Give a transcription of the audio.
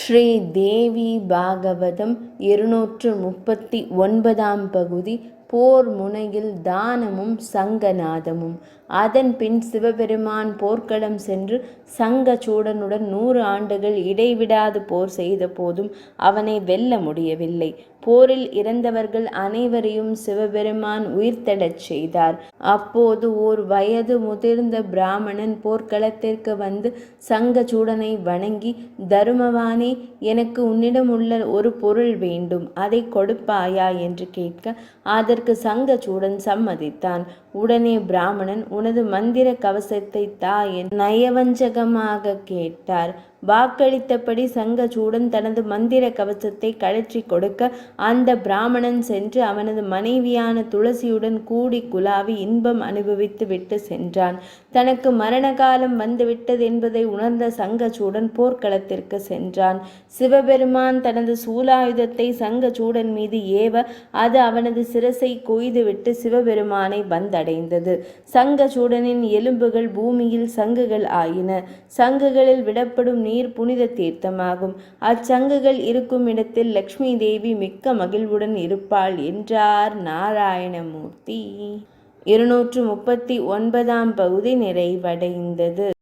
ஸ்ரீ தேவி பாகவதம் 239 பகுதி. போர் முனையில் தானமும் சங்கநாதமும். அதன் பின் சிவபெருமான் போர்க்களம் சென்று சங்கச்சூடனுடன் 100 ஆண்டுகள் இடைவிடாது போர் செய்த போதும் அவனை வெல்ல முடியவில்லை. போரில் இறந்தவர்கள் அனைவரையும் சிவபெருமான் உயிர்த்தெழச் செய்தார். அப்போது ஓர் வயது முதிர்ந்த பிராமணன் போர்க்களத்திற்கு வந்து சங்கச்சூடனை வணங்கி, தருமவானே, எனக்கு உன்னிடம் உள்ள ஒரு பொருள் வேண்டும், அதை கொடுப்பாயா என்று கேட்க, அதற்கு சங்கச்சூடன் சம்மதித்தான். உடனே பிராமணன், உனது மந்திர கவசத்தை தா என்று நயவஞ்சகமாக கேட்டார். வாக்களித்தபடி சங்கச்சூடன் தனது மந்திர கவசத்தை கழற்றி கொடுக்க, அந்த பிராமணன் சென்று அவனது மனைவியான துளசியுடன் கூடி குலாவி இன்பம் அனுபவித்து விட்டு சென்றான். தனக்கு மரண காலம் வந்துவிட்டது என்பதை உணர்ந்த சங்கச்சூடன் போர்க்களத்திற்கு சென்றான். சிவபெருமான் தனது சூலாயுதத்தை சங்கச்சூடன் மீது ஏவ, அது அவனது சிரசை கொய்துவிட்டு சிவபெருமானை வந்தடைந்தது. சங்கச்சூடனின் எலும்புகள் பூமியில் சங்குகள் ஆயின. சங்குகளில் விடப்படும் நீர் புனித தீர்த்தமாகும். அச்சங்குகள் இருக்கும் இடத்தில் லக்ஷ்மி தேவி மிக்க மகிழ்வுடன் இருப்பாள் என்றார் நாராயணமூர்த்தி. 239 பகுதி நிறைவடைந்தது.